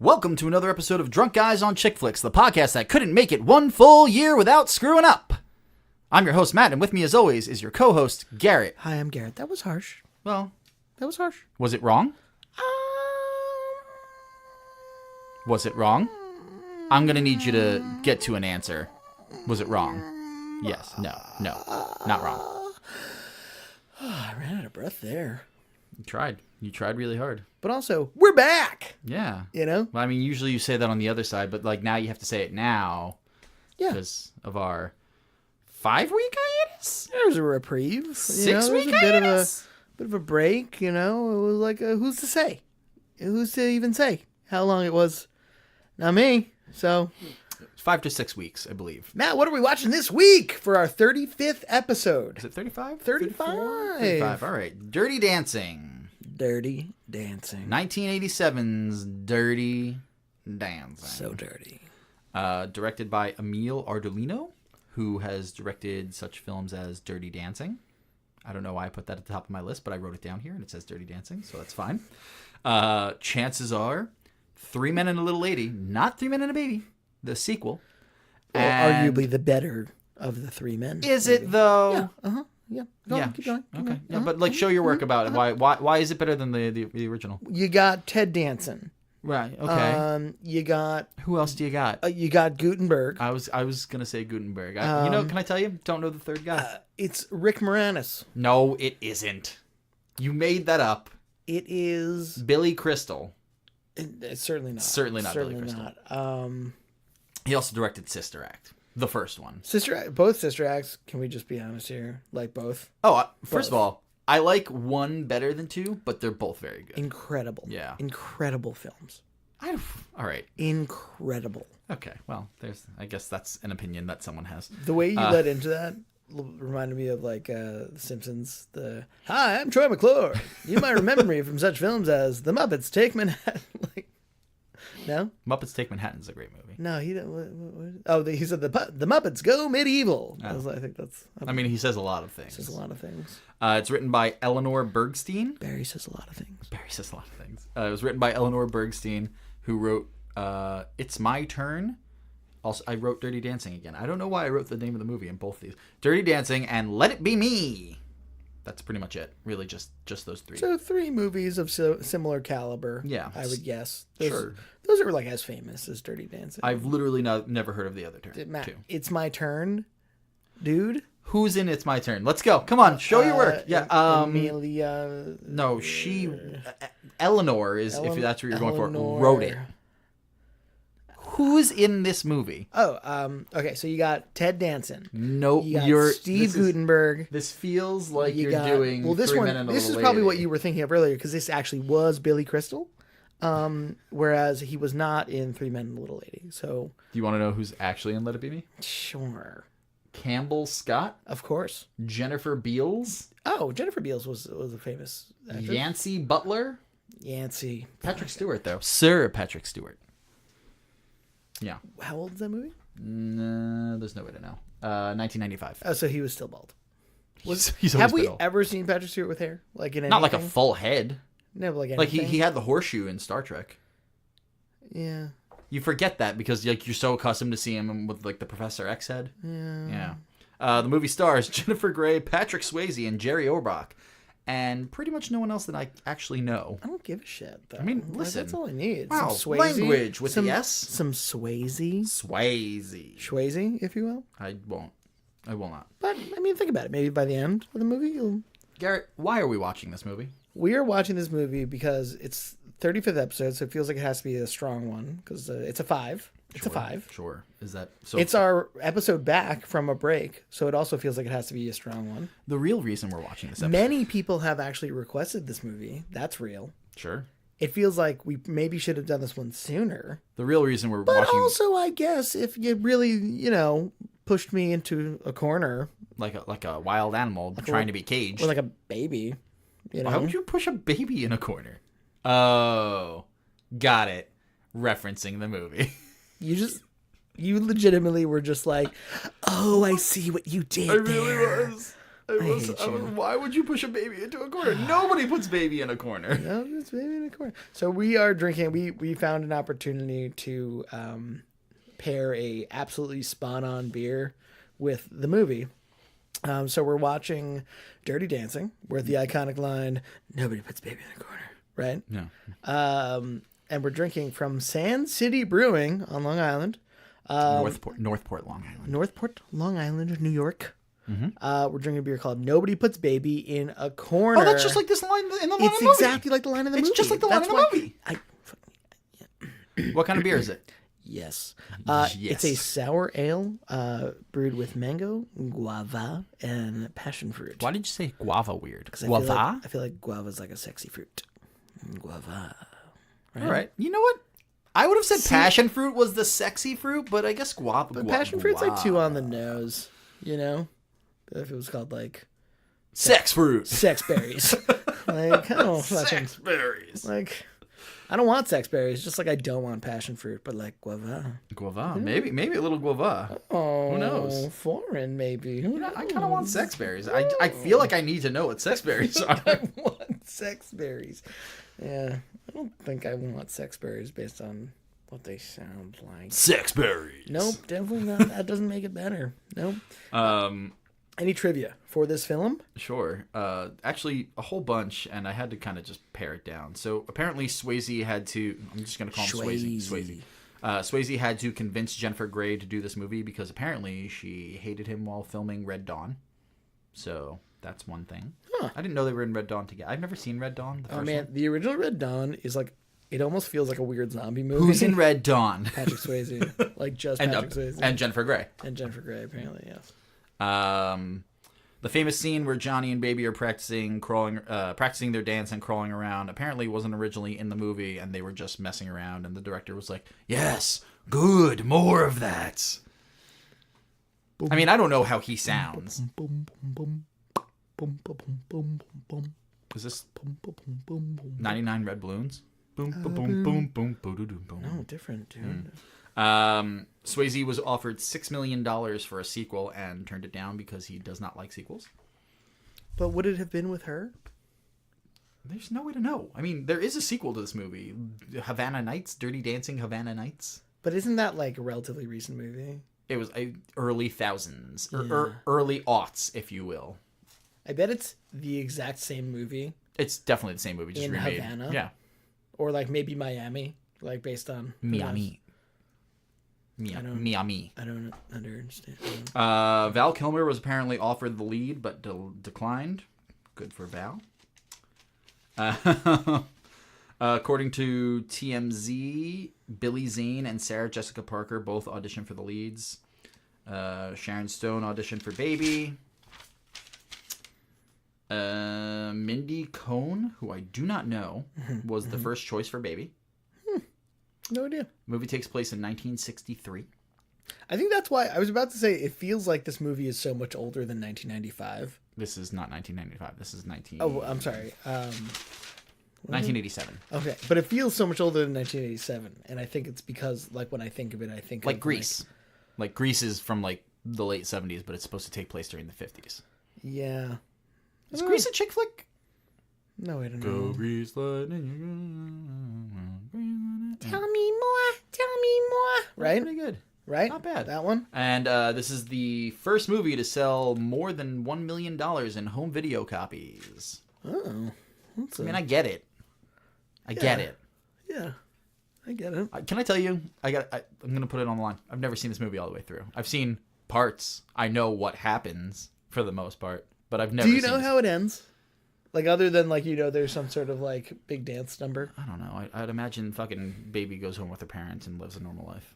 Welcome to another episode of Drunk Guys on Chick Flicks, the podcast that couldn't make it one full year without screwing up. I'm your host, Matt, and with me as always is your co-host, Garrett. Hi, I'm Garrett. That was harsh. Well, That was harsh. was it wrong? Was it wrong? I'm going to need you to get to an answer. Was it wrong? Yes, no, not wrong. I ran out of breath there. You tried. You tried really hard. But also, we're back. Yeah. You know? Well, I mean, usually you say that on the other side, but like now you have to say it now. Yeah. Because of our 5-week hiatus? There's a reprieve. 6-week hiatus? Bit of a break, you know? It was like, who's to say? Who's to even say how long it was? Not me. So, 5 to 6 weeks, I believe. Matt, what are we watching this week for our 35th episode? Is it 35? 35. 35. All right. Dirty Dancing. Dirty Dancing. 1987's Dirty Dancing. So dirty. Directed by Emile Ardolino, who has directed such films as Dirty Dancing. I don't know why I put that at the top of my list, but I wrote it down here, and it says Dirty Dancing, so that's fine. Chances are, 3 Men and a Little Lady, not 3 Men and a Baby, the sequel. Well, And arguably the better of the three men. is it, though? Yeah. Uh-huh. Yeah. Go on, keep going. Okay. Yeah, but like, show your work about it. Why is it better than the original? You got Ted Danson. Right. Okay. You got Who else do you got? you got Gutenberg. I was gonna say Gutenberg. Can I tell you? Don't know the third guy. It's Rick Moranis. No, it isn't. You made that up. It is. Billy Crystal. It's certainly not. Certainly not Certainly Billy Crystal. not. He also directed Sister Act, the first one. Both Sister Acts. Can we just be honest here? Like both. Oh, first of all, I like one better than two, but they're both very good. Incredible. Yeah. Incredible films. All right. Incredible. Okay. Well, I guess that's an opinion that someone has. The way you led into that reminded me of like The Simpsons. Hi, I'm Troy McClure. You might remember me from such films as The Muppets Take Manhattan. No? Muppets Take Manhattan is a great movie. No, he didn't. He said the Muppets Go Medieval. Oh. I think that's. I mean, he says a lot of things. Says a lot of things. It's written by Eleanor Bergstein. Barry says a lot of things. It was written by Eleanor Bergstein, who wrote It's My Turn. Also, I wrote Dirty Dancing again. I don't know why I wrote the name of the movie in both these. Dirty Dancing and Let It Be Me. That's pretty much it. Really, just those three. So 3 movies of similar caliber. Yeah. I would guess. Sure. Those are like as famous as Dirty Dancing. I've literally never heard of the other two. It's My Turn, dude. Who's in It's My Turn? Let's go. Come on, show your work. Yeah. Amelia. No, Eleanor is, if that's what you're going for, wrote it. Who's in this movie? Okay, so you got Ted Danson. Nope, you're Steve Gutenberg. This feels like you're doing. Well, this Three one. Men and a This Little is probably Lady. what you were thinking of earlier, because this actually was Billy Crystal, whereas he was not in 3 Men and a Little Lady. So, Do you want to know who's actually in Let It Be Me? sure, Campbell Scott, of course. Jennifer Beals, Oh, Jennifer Beals was a famous actress. Yancey Butler, Yancey. Patrick Stewart though, Sir Patrick Stewart. Yeah. How old is that movie? No, there's no way to know. 1995. Oh, so he was still bald. He's Have always we been old. ever seen Patrick Stewart with hair? Like in anything? Not like a full head. No, but like anything? Like he had the horseshoe in Star Trek. Yeah. You forget that because like you're so accustomed to seeing him with like the Professor X head. Yeah. The movie stars Jennifer Grey, Patrick Swayze, and Jerry Orbach, and pretty much no one else that I actually know. I don't give a shit, though. I mean, listen. That's all I need. Wow, Some Swayze, language with the S? Some Swayze. Swayze. If you will. I will not. But, I mean, think about it. Maybe by the end of the movie, you'll... Garrett, why are we watching this movie? We are watching this movie because it's 35th episode, so it feels like it has to be a strong one, because it's a 5. It's a 5. Sure. Is that so? It's our episode back from a break, so it also feels like it has to be a strong one. The real reason we're watching this episode. Many people have actually requested this movie. That's real. Sure. It feels like we maybe should have done this one sooner. The real reason we're But watching. also, I guess, if you really, pushed me into a corner. Like a wild animal trying to be caged. Or like a baby. Why would you push a baby in a corner? Oh. Got it. Referencing the movie. You legitimately were just like, oh, I see what you did. I really was. Why would you push a baby into a corner? Nobody puts baby in a corner. No, it's baby in a corner. So we are drinking. We found an opportunity to pair a absolutely spot-on beer with the movie. So we're watching Dirty Dancing, where the iconic line, "Nobody puts baby in a corner," right? No. And we're drinking from Sand City Brewing on Long Island. Northport, Long Island. Northport, Long Island, New York. Mm-hmm. We're drinking a beer called "Nobody Puts Baby in a Corner." Oh, that's just like this line in the movie. It's exactly like the line in the movie. It's just like the line in the movie. What kind of beer is it? Yes. Yes. It's a sour ale brewed with mango, guava, and passion fruit. Why did you say guava weird? Guava? I feel like guava is like a sexy fruit. Guava. Right? All right. You know what? I would have said passion fruit was the sexy fruit, but I guess guava. But passion fruit's like too on the nose, you know? If it was called like sex fruit. Sex berries. Like, I don't sex berries. Like, I don't want sex berries, just like I don't want passion fruit, but like guava. Guava. Maybe a little guava. Oh, who knows? Foreign, maybe. Who knows? I kind of want sex berries. I feel like I need to know what sex berries are. I want sex berries. Yeah, I don't think I want sex berries based on what they sound like. Sex berries. Nope, definitely not. That doesn't make it better. Nope. Any trivia for this film? Sure. Actually, a whole bunch, and I had to kind of just pare it down. So apparently Swayze had to... I'm just going to call him Swayze. Swayze had to convince Jennifer Grey to do this movie because apparently she hated him while filming Red Dawn. So that's one thing. Huh. I didn't know they were in Red Dawn together. I've never seen Red Dawn. Oh, man. The original Red Dawn is like... It almost feels like a weird zombie movie. Who's in Red Dawn? Patrick Swayze. Like just Patrick Swayze. And Jennifer Grey. And Jennifer Grey, apparently, yes. The famous scene where Johnny and Baby are practicing their dance and crawling around apparently wasn't originally in the movie, and they were just messing around, and the director was like, "Yes, good, more of that." I mean, I don't know how he sounds. Is this 99 Red Balloons? Boom, boom, boom, boom, boom, boom, boom. No, different, dude. Swayze was offered $6 million for a sequel and turned it down because he does not like sequels. But would it have been with her? There's no way to know. I mean, there is a sequel to this movie, Havana Nights, Dirty Dancing Havana Nights. But isn't that like a relatively recent movie? It was early thousands, Yeah. Early aughts, if you will. I bet it's the exact same movie. It's definitely the same movie, just in remade. Havana. Yeah. Or like maybe Miami, like based on Miami. Miami. I don't understand. Val Kilmer was apparently offered the lead, but declined. Good for Val. According to TMZ, Billy Zane and Sarah Jessica Parker both auditioned for the leads. Sharon Stone auditioned for Baby. Mindy Cohn, who I do not know, was the first choice for Baby. No idea. Movie takes place in 1963. I think that's why I was about to say it feels like this movie is so much older than 1995. This is not 1995. This is 19... Oh, I'm sorry. 1987. Okay, but it feels so much older than 1987, and I think it's because, like, when I think of it, I think like of, Grease. Like Grease is from like the late 70s, but it's supposed to take place during the 50s. Yeah. Is Grease a chick flick? No, I don't know. Go Grease lightning. Tell me more. Right? Pretty good. Right? Not bad. That one? And this is the first movie to sell more than $1 million in home video copies. Oh. I mean, I get it. I get it. Yeah. I get it. Can I tell you? I'm going to put it on the line. I've never seen this movie all the way through. I've seen parts. I know what happens for the most part, but I've never seen Do you know how it ends? Like, other than, like, you know, there's some sort of, like, big dance number? I don't know. I'd imagine fucking Baby goes home with her parents and lives a normal life.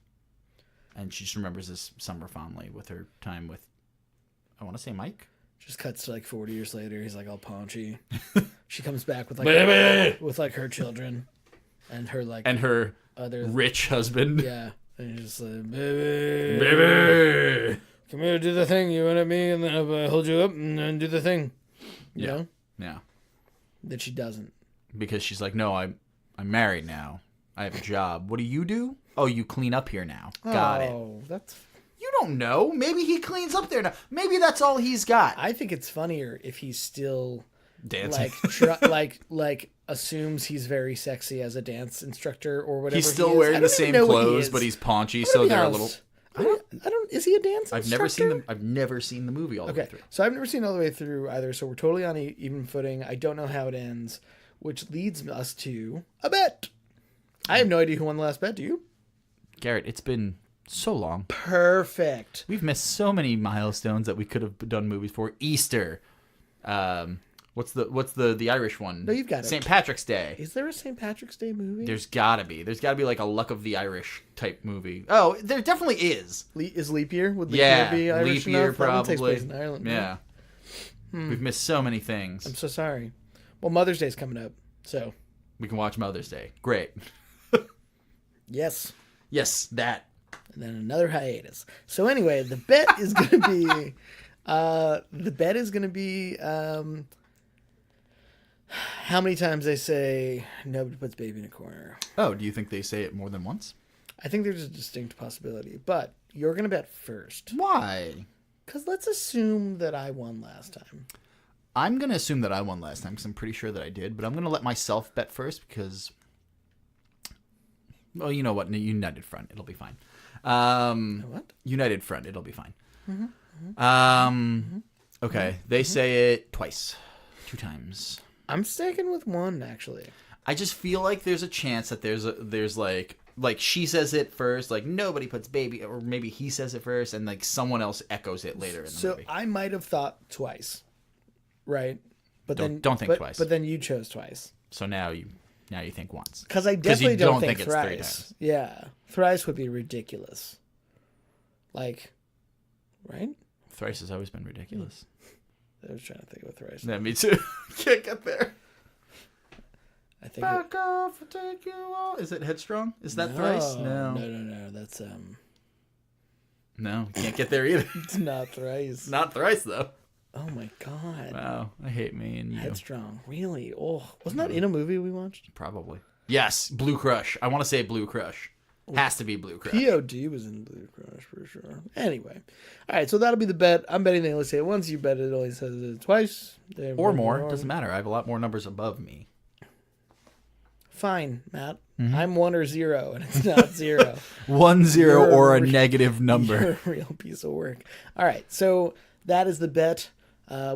And she just remembers this summer fondly with her time with, I want to say Mike? Just cuts to, like, 40 years later. He's, like, all paunchy. She comes back with, like, Baby! With, like, her children. And her, like... And her other rich husband. Yeah. And he's just like, Baby! Baby! Come here, do the thing. You want at me, and then I'll hold you up and then do the thing. You know? Yeah. That she doesn't. Because she's like, no, I'm married now. I have a job. What do? Oh, you clean up here now. Got it. Oh, that's... You don't know. Maybe he cleans up there now. Maybe that's all he's got. I think it's funnier if he's still Dancing. like assumes he's very sexy as a dance instructor or whatever. He's still he is. wearing the same clothes, but he's paunchy, so they're a little. I don't. Is he a dance instructor? I've never seen the movie all the way through. So I've never seen it all the way through either. So we're totally on even footing. I don't know how it ends, which leads us to a bet. I have no idea who won the last bet. Do you? Garrett, it's been so long. Perfect. We've missed so many milestones that we could have done movies for. Easter. What's the Irish one? No, you've got it. St. Patrick's Day. Is there a St. Patrick's Day movie? There's gotta be. There's gotta be like a Luck of the Irish type movie. Oh, there definitely is. Is Leap Year? Would Leap Year be Irish Leap Year enough? That one takes probably. place in Ireland. Yeah. We've missed so many things. I'm so sorry. Well, Mother's Day's coming up, so We can watch Mother's Day. Great. yes. Yes, that. And then another hiatus. So anyway, the bet is going to be how many times they say nobody puts baby in a corner. Oh, do you think they say it more than once? I think there's a distinct possibility, but you're going to bet first. Why? Because let's assume that I won last time. I'm going to assume that I won last time because I'm pretty sure that I did, but I'm going to let myself bet first because, well, you know what? United front. It'll be fine. What? United front. It'll be fine. Mm-hmm. Okay. They say it twice. 2 times. I'm sticking with one, actually. I just feel like there's a chance that there's like she says it first, like nobody puts baby, or maybe he says it first, and like someone else echoes it later in the movie. So I might have thought twice, right? But don't think twice. But then you chose twice. So now you think once. Because I definitely don't think it's 3 thrice. times. Yeah, thrice would be ridiculous. Like, right? Thrice has always been ridiculous. I was trying to think of a thrice. Yeah, me too. Can't get there. I think Back off, I'll take you all. Is it Headstrong? Is that thrice? No. No. That's No, can't get there either. it's not thrice. Not thrice though. Oh my god. Wow, I hate me and you. Headstrong. Really? Oh, wasn't that in a movie we watched? Probably. Yes, Blue Crush. I want to say Blue Crush. Has to be Blue Crush. POD was in Blue Crush for sure. Anyway. All right, so that'll be the bet. I'm betting they only say it once. You bet it only says it twice. Or more. Doesn't matter. I have a lot more numbers above me. Fine, Matt. I'm 1 or 0, and it's not 0. 1, 0, or a negative number. You're a real piece of work. All right, so that is the bet.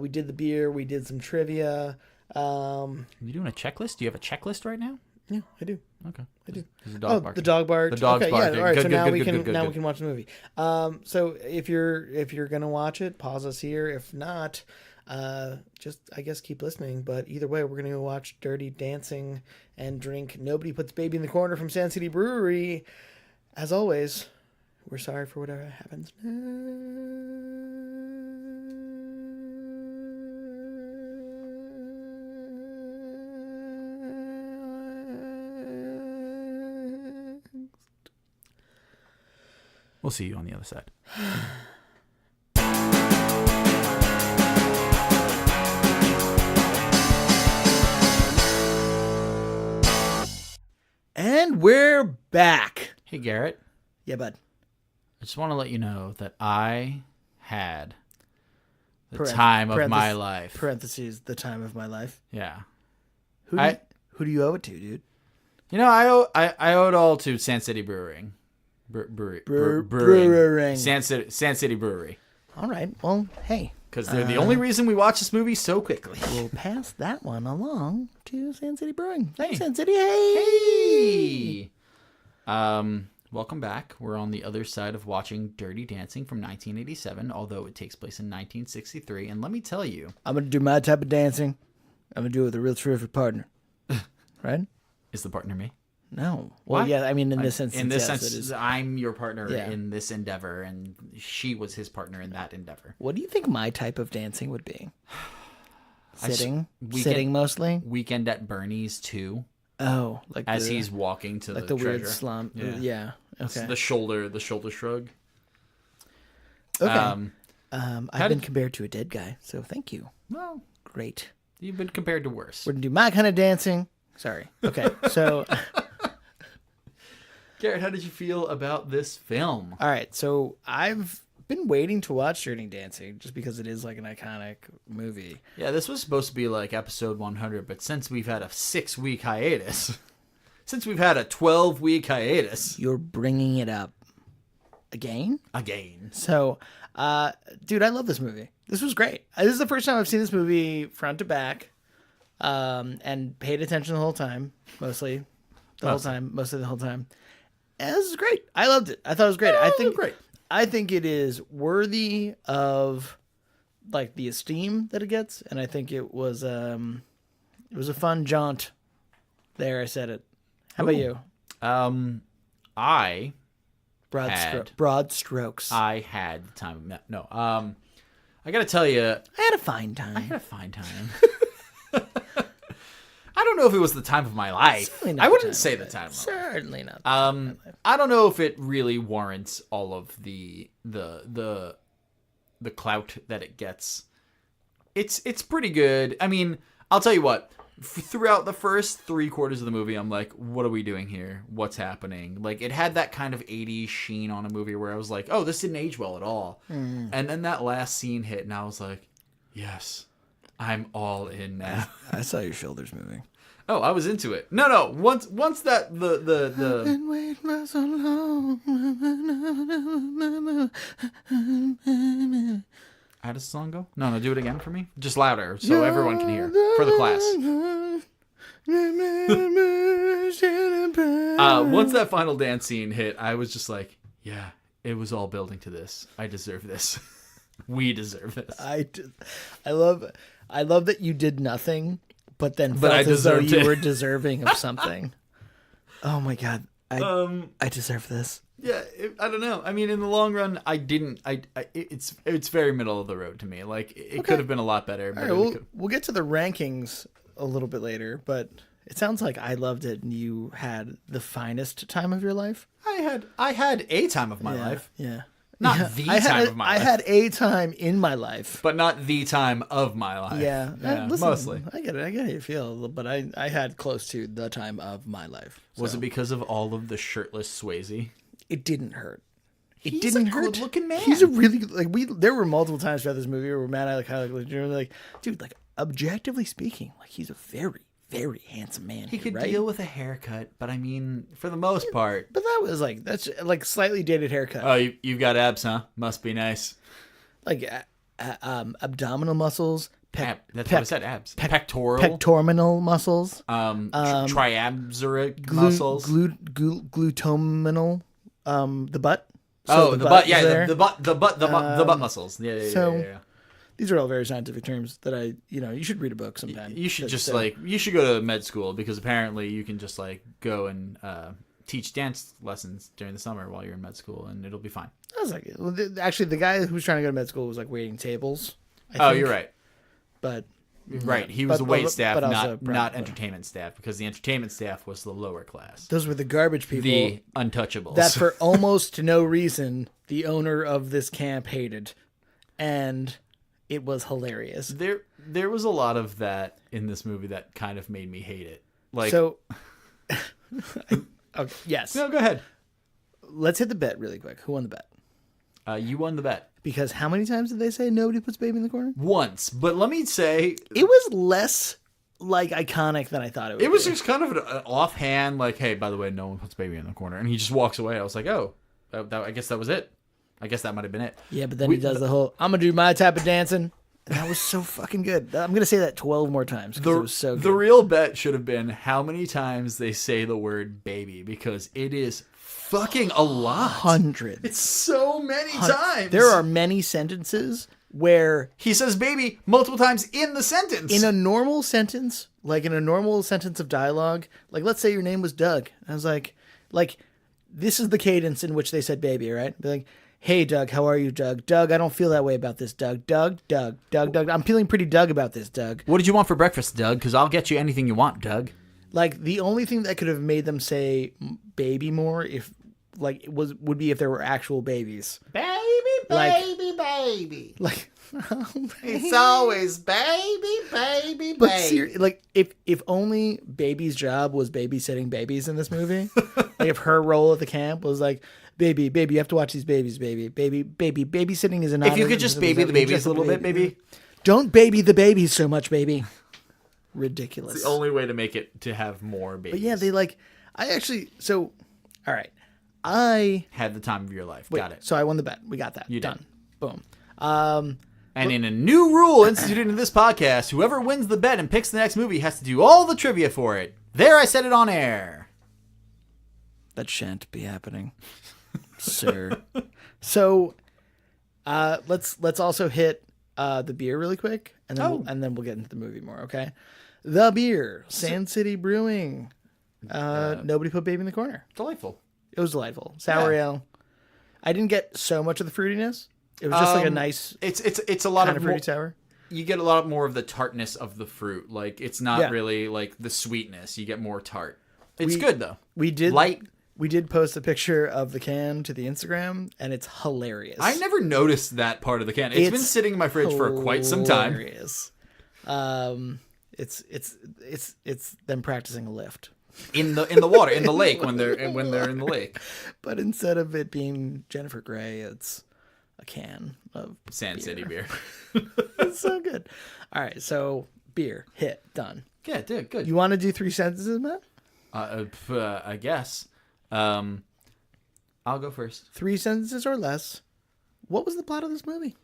We did the beer. We did some trivia. Are you doing a checklist? Do you have a checklist right now? Yeah, I do. Okay. I do. There's a dog barking. The dog barked. The dog's barking. Yeah, all right. Good, so good, now good, we good, can good. we can watch the movie. So if you're gonna watch it, pause us here. If not, just I guess keep listening. But either way, we're gonna go watch Dirty Dancing and drink Nobody Puts Baby in the Corner from Sand City Brewery. As always, we're sorry for whatever happens. We'll see you on the other side. And we're back. Hey, Garrett. Yeah, bud. I just want to let you know that I had the Parenth- time of parentheses- my life. Parentheses, the time of my life. Yeah. Who do you owe it to, dude? You know, I owe it all to Sand City Brewing. Brewing. Sand City Brewery. All right. Well, hey. Because they're the only reason we watch this movie so quickly. We'll pass that one along to Sand City Brewing. Thanks, Hey. Sand City. Hey. Welcome back. We're on the other side of watching Dirty Dancing from 1987, although it takes place in 1963. And let me tell you, I'm going to do my type of dancing. I'm going to do it with a real terrific partner. Right? is the partner me? No. Well, Why? yeah, I mean, in this instance, In this yes, sense, it is. I'm your partner Yeah. in this endeavor, and she was his partner in that endeavor. What do you think my type of dancing would be? Sitting? Weekend- Sitting mostly? Weekend at Bernie's too, Oh, like as the, he's walking to like the the weird treasure. slump. Yeah. Yeah. Okay. The shoulder shrug. Okay. How I've been did- compared to a dead guy, so thank you. Well, Great. you've been compared to worse. We're going to do my kind of dancing. Sorry. Okay. So, Garrett, how did you feel about this film? all right. So I've been waiting to watch Dirty Dancing just because it is like an iconic movie. Yeah, this was supposed to be like episode 100, but since we've had a 6-week hiatus, since we've had a 12-week hiatus, you're bringing it up again. So, dude, I love this movie. This was great. This is the first time I've seen this movie front to back, and paid attention the whole time, mostly the whole time. And this is great. I loved it. I thought it was great. I think it is worthy of like the esteem that it gets, and I think it was a fun jaunt. There, I said it. How about you? Broad strokes. I had the time of no. I gotta tell you, I had a fine time. I don't know if it was the time of my life. I wouldn't say the time. Certainly not. I don't know if it really warrants all of the clout that it gets. It's pretty good. I mean, I'll tell you what. Throughout the first 3/4 of the movie, I'm like, what are we doing here? What's happening? Like, it had that kind of 80s sheen on a movie where I was like, oh, this didn't age well at all. And then that last scene hit, and I was like, yes, I'm all in now. I saw your shoulders moving. Oh, I was into it. No. Once that the I've been waiting for so long. How does the song go? No, do it again for me. Just louder so everyone can hear for the class. Once that final dance scene hit, I was just like, yeah, it was all building to this. I deserve this. We deserve this. I love that you did nothing, but then felt as though you were deserving of something. Oh my God. I deserve this. Yeah, I don't know. I mean, in the long run, I didn't. It's very middle of the road to me. Like, it could have been a lot better. All right, we'll get to the rankings a little bit later, but it sounds like I loved it and you had the finest time of your life. I had a time of my life. Yeah. Not the time of my life. I had a time in my life. But not the time of my life. Yeah. Listen, mostly. I get it. I get how you feel. But I had close to the time of my life. So. Was it because of all of the shirtless Swayze? It didn't hurt. He's a good-looking man. He's a really there were multiple times throughout this movie where Matt and I like, dude, like objectively speaking, like he's a very, very handsome man. He could deal with a haircut, but I mean, for the most part. But that's like slightly dated haircut. Oh, you've got abs, huh? Must be nice. Like abdominal muscles. That's what I said. Abs. Pectoral muscles. Triabsoric muscles. Glutominal. The butt. So the butt. Yeah, the butt muscles. Yeah. These are all very scientific terms that you should read a book sometime. You should you should go to med school because apparently you can just like go and teach dance lessons during the summer while you're in med school and it'll be fine. I was like, actually, the guy who was trying to go to med school was like waiting tables. I think. You're right. But right, he was the wait staff, not entertainment staff, because the entertainment staff was the lower class. Those were the garbage people, the untouchables. That for almost no reason the owner of this camp hated, and it was hilarious. There was a lot of that in this movie that kind of made me hate it. Like so. Okay, yes. No, go ahead. Let's hit the bet really quick. Who won the bet? You won the bet. Because how many times did they say nobody puts baby in the corner? Once. But let me say... It was less, like, iconic than I thought it would be. It was just kind of an offhand, like, hey, by the way, no one puts baby in the corner. And he just walks away. I was like, oh, I guess that was it. I guess that might have been it. Yeah, but then he does the whole, I'm going to do my type of dancing. And that was so fucking good. I'm going to say that 12 more times because it was so good. The real bet should have been how many times they say the word baby, because it is fucking a lot. Hundreds. It's so many times. There are many sentences where he says baby multiple times in the sentence. In a normal sentence, like in a normal sentence of dialogue, like let's say your name was Doug. I was like this is the cadence in which they said baby, right? Be like, hey Doug, how are you, Doug? Doug, I don't feel that way about this, Doug. Doug. I'm feeling pretty Doug about this, Doug. What did you want for breakfast, Doug? Because I'll get you anything you want, Doug. Like the only thing that could have made them say baby more would be if there were actual babies. Baby. baby. Like, It's always baby. but like if only Baby's job was babysitting babies in this movie, like if her role at the camp was like, baby, you have to watch these babies, baby, babysitting is an honor. If you could just baby the babies a little bit, baby. Don't baby the babies so much, baby. Ridiculous. It's the only way to make it to have more babies. But yeah, they like. All right. I had the time of your life. Got it. So I won the bet. We got that. You done. did. Boom. And in a new rule instituted in this podcast, whoever wins the bet and picks the next movie has to do all the trivia for it. There, I said it on air. That shan't be happening, sir. So, let's also hit the beer really quick, and then we'll get into the movie more. Okay, the beer, Sand City Brewing. Nobody put Baby in the corner. Delightful. It was delightful. Sour ale. I didn't get so much of the fruitiness. It was just like a nice. It's a lot kind of fruity sour. You get a lot more of the tartness of the fruit. Like it's not really like the sweetness. You get more tart. It's good though. We did light. We did post a picture of the can to the Instagram, and it's hilarious. I never noticed that part of the can. It's been sitting in my fridge for quite some time. Hilarious. It's them practicing a lift in the water in the lake when they're in the lake. But instead of it being Jennifer Grey, it's a can of Sand City beer. It's so good. All right, so beer hit done. Yeah, dude, good. You want to do 3 sentences, Matt? I guess. I'll go first. 3 sentences or less. What was the plot of this movie?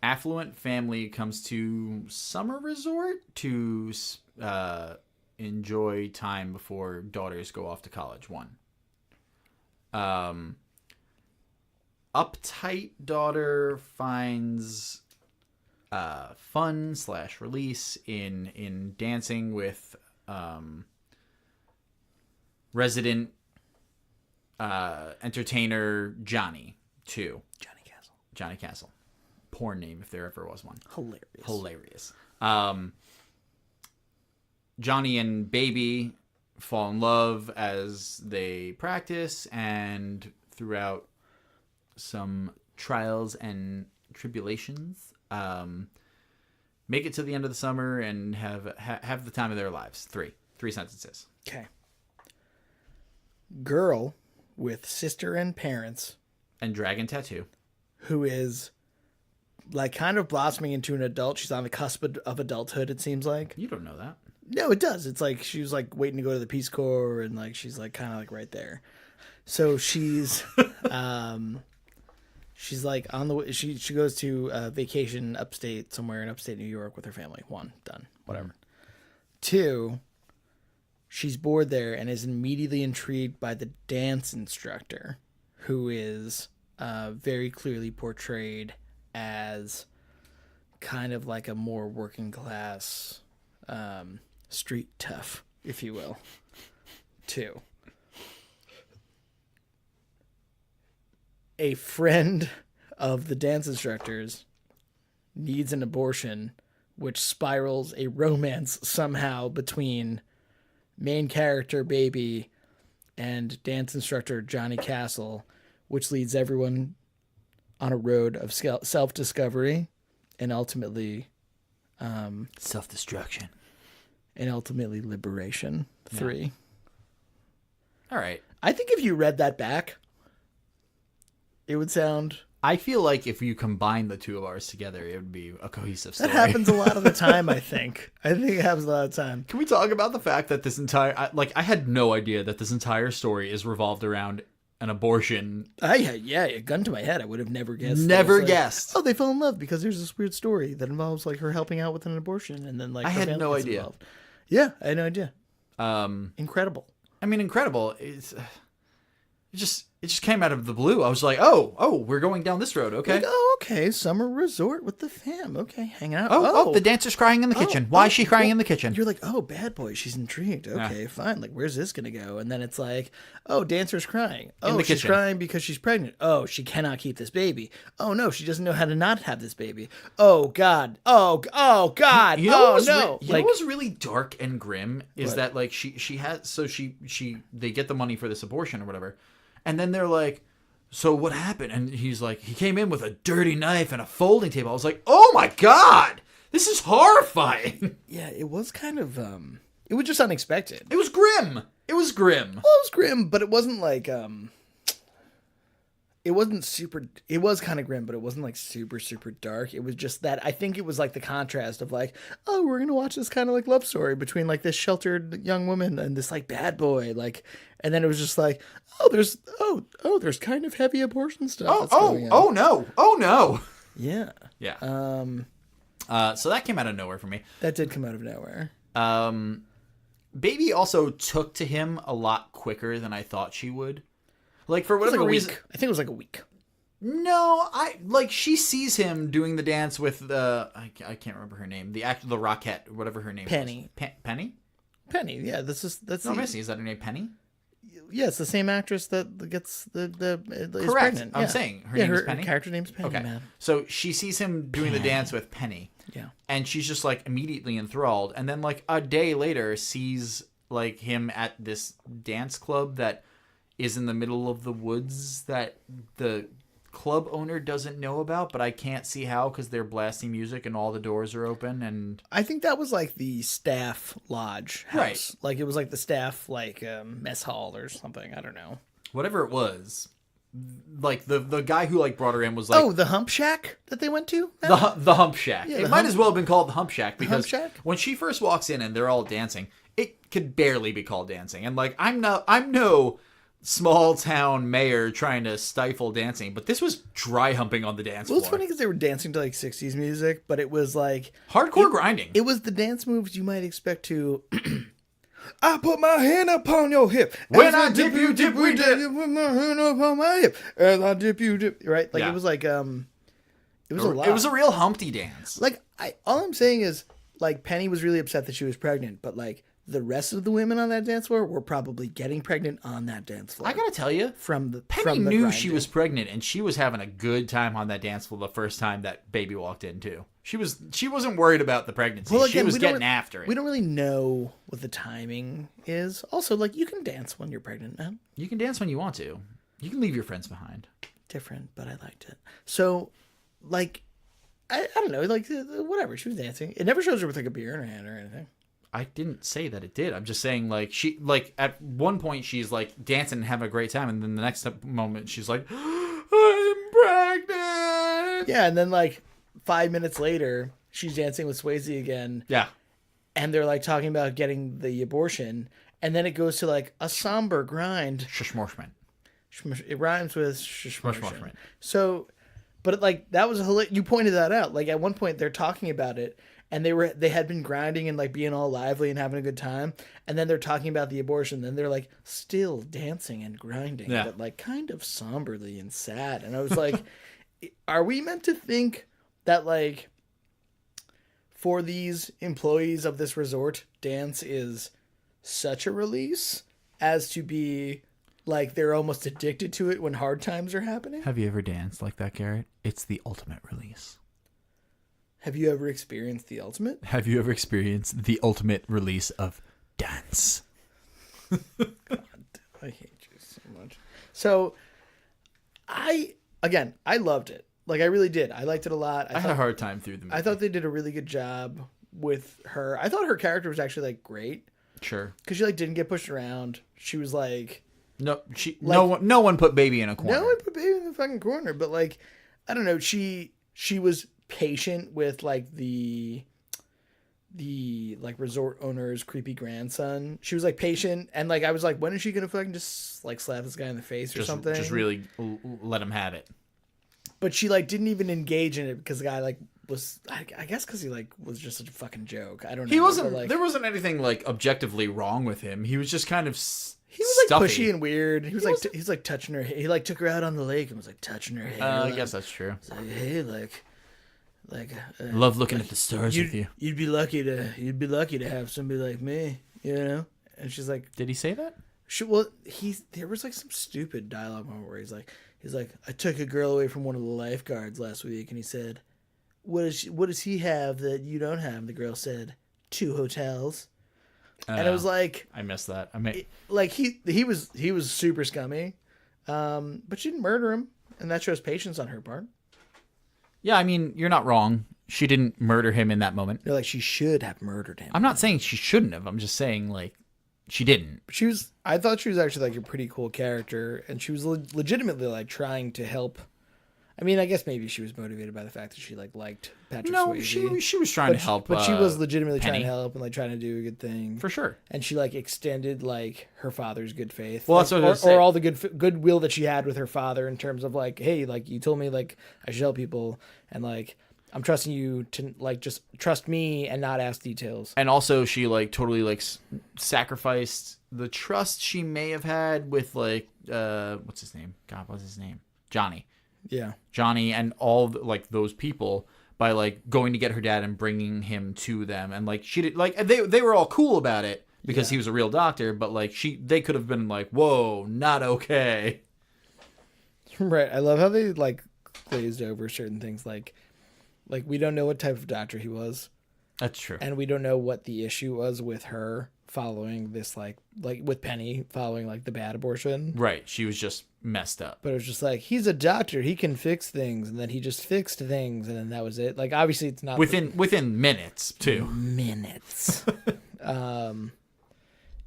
Affluent family comes to summer resort to enjoy time before daughters go off to college. 1. Uptight daughter finds fun/release in dancing with resident entertainer Johnny. 2. Johnny Castle. Porn name if there ever was one. Hilarious. Johnny and Baby fall in love as they practice, and throughout some trials and tribulations, make it to the end of the summer and have the time of their lives. 3 sentences. Okay. Girl with sister and parents and dragon tattoo, who is like kind of blossoming into an adult. She's on the cusp of adulthood, it seems like. You don't know that. No, it does. It's like she was like waiting to go to the Peace Corps, and like she's like kind of like right there. So she's she's like on the way. She goes to vacation upstate somewhere in upstate New York with her family. 1, done. Whatever. 2, she's bored there and is immediately intrigued by the dance instructor, who is very clearly portrayed as kind of like a more working class street tough, if you will. 2, a friend of the dance instructors needs an abortion, which spirals a romance somehow between main character Baby and dance instructor Johnny Castle, which leads everyone on a road of self-discovery and ultimately self-destruction and ultimately liberation. 3. Yeah. All right. I think if you read that back, it would sound... I feel like if you combine the two of ours together, it would be a cohesive story. That happens a lot of the time, I think. I think it happens a lot of the time. Can we talk about the fact that this entire... I had no idea that this entire story is revolved around an abortion. A gun to my head. I would have never guessed. Never guessed. Oh, they fell in love because there's this weird story that involves like her helping out with an abortion, and then like I had no idea. Involved. Yeah, I had no idea. Incredible. I mean, incredible. It just came out of the blue. I was like, oh, we're going down this road. Okay. Like, okay. Summer resort with the fam. Okay. Hanging out. Oh, the dancer's crying in the kitchen. Why is she crying in the kitchen? You're like, oh, bad boy. She's intrigued. Okay, fine. Like, where's this going to go? And then it's like, oh, dancer's crying. Oh, she's crying because she's pregnant. Oh, she cannot keep this baby. Oh, no, she doesn't know how to not have this baby. Oh, God. Oh, God. You know no. You know what's really dark and grim is that like she has, so they get the money for this abortion or whatever. And then they're like, so what happened? And he's like, he came in with a dirty knife and a folding table. I was like, oh my God, this is horrifying. Yeah, it was kind of, it was just unexpected. It was grim. It was grim. Well, it was grim, but it wasn't like, it wasn't super, it was kind of grim, but it wasn't like super, super dark. It was just that, I think it was like the contrast of like, oh, we're going to watch this kind of like love story between like this sheltered young woman and this like bad boy. Like, and then it was just like, there's kind of heavy abortion stuff. Oh no. Yeah. Yeah. So that came out of nowhere for me. That did come out of nowhere. Baby also took to him a lot quicker than I thought she would. Like, for whatever reason... I think it was like a week. No, she sees him doing the dance with I can't remember her name. The Rockette, whatever her name Penny. was. Penny? Penny, yeah. That's no, Missy, is that her name, Penny? Yeah, it's the same actress that gets is correct. pregnant. I'm saying her name is Penny. Her character name's Penny. Okay, man. so she sees him doing the dance with Penny. Yeah, and she's just like immediately enthralled. And then like a day later, sees like him at this dance club that is in the middle of the woods that the club owner doesn't know about, but I can't see how because they're blasting music and all the doors are open. And I think that was like the staff lodge house. Right. Like it was like the staff like mess hall or something. I don't know. Whatever it was, like the guy who like brought her in was like, the hump shack that they went to. The hump shack. Yeah, it might as well have been called the hump shack because hump shack? When she first walks in and they're all dancing, it could barely be called dancing. And like I'm no small town mayor trying to stifle dancing, but this was dry humping on the dance floor. Well, it's funny because they were dancing to like 60s music, but it was like hardcore grinding. It was the dance moves you might expect to. I put my hand upon your hip. When I dip, you dip, we dip. Put my hand upon my hip. As I dip, you dip. Right? Like Yeah. it was like it was a lot. It was a real Humpty dance. Like all I'm saying is like Penny was really upset that she was pregnant, but like the rest of the women on that dance floor were probably getting pregnant on that dance floor. I gotta tell you, Penny the knew grinding. she was pregnant, and she was having a good time on that dance floor the first time that baby walked in too. She wasn't worried about the pregnancy. Well, She again, was we don't- getting after it. We don't really know what the timing is. Also, like you can dance when you're pregnant, man. You can dance when you want to. You can leave your friends behind. Different, but I liked it. So, like, I don't know, like whatever. She was dancing. It never shows her with like a beer in her hand or anything. I didn't say that it did. I'm just saying, like, she, like, at one point she's like dancing and having a great time, and then the next moment she's like, I'm pregnant. Yeah, and then like 5 minutes later, she's dancing with Swayze again. Yeah. And they're like talking about getting the abortion, and then it goes to like a somber grind. Shishmorshman. It rhymes with Shishmorshman. So, but like that was you pointed that out. Like at one point they're talking about it, and they had been grinding and like being all lively and having a good time, and then they're talking about the abortion. Then they're like still dancing and grinding, Yeah. but like kind of somberly and sad. And I was like, are we meant to think that like for these employees of this resort, dance is such a release as to be like they're almost addicted to it when hard times are happening? Have you ever danced like that, Garrett? It's the ultimate release. Have you ever experienced the ultimate? Have you ever experienced the ultimate release of dance? God, I hate you so much. So, I loved it. Like I really did. I liked it a lot. I had a hard time through the movie. I thought they did a really good job with her. I thought her character was actually like great Sure. because she like didn't get pushed around. She was like No, no one put baby in a corner. no one put baby in the fucking corner, but like I don't know. She was patient with like the like resort owner's creepy grandson. She was like patient, and like I was like, when is she gonna fucking just like slap this guy in the face or something? Just really let him have it. But she like didn't even engage in it because the guy like was I guess because he like was just such a fucking joke. I don't know. He wasn't. But, like, There wasn't anything like objectively wrong with him. He was just kind of. he was like stuffy. pushy and weird. He was like he's like touching her. He like took her out on the lake and was like touching her hair. I like, guess that's true. like, hey, Love looking at the stars with you. You'd be lucky to have somebody like me, you know. And she's like, Did he say that? there was like some stupid dialogue moment where he's like, I took a girl away from one of the lifeguards last week, and he said, what does he have that you don't have? And the girl said, 2 hotels. And I was like, I missed that. I mean, like he was super scummy. But she didn't murder him, and that shows patience on her part. Yeah, I mean, you're not wrong. She didn't murder him in that moment. You're like, she should have murdered him. I'm not saying she shouldn't have. I'm just saying, like, she didn't. I thought she was actually like a pretty cool character, and she was legitimately like trying to help. I mean, I guess maybe she was motivated by the fact that she like liked Patrick Swayze. No, she was trying to help. But she was legitimately Penny. trying to help and like trying to do a good thing For sure. And she like extended like her father's good faith. Well, like, that's what I was saying. or all the goodwill that she had with her father in terms of like, hey, like you told me like I should help people, and like I'm trusting you to like just trust me and not ask details. And also, she like totally like sacrificed the trust she may have had with like what's his name? God, what's his name? Johnny. Yeah. Johnny and all like those people by like going to get her dad and bringing him to them, and like she did like they were all cool about it because he was a real doctor, but like they could have been like, whoa, not okay. Right. I love how they like glazed over certain things like we don't know what type of doctor he was. That's true. And we don't know what the issue was with her following this like with Penny following like the bad abortion. Right. She was just messed up. But it was just like, he's a doctor, he can fix things, and then he just fixed things, and then that was it. Like obviously it's not within minutes too. Minutes. In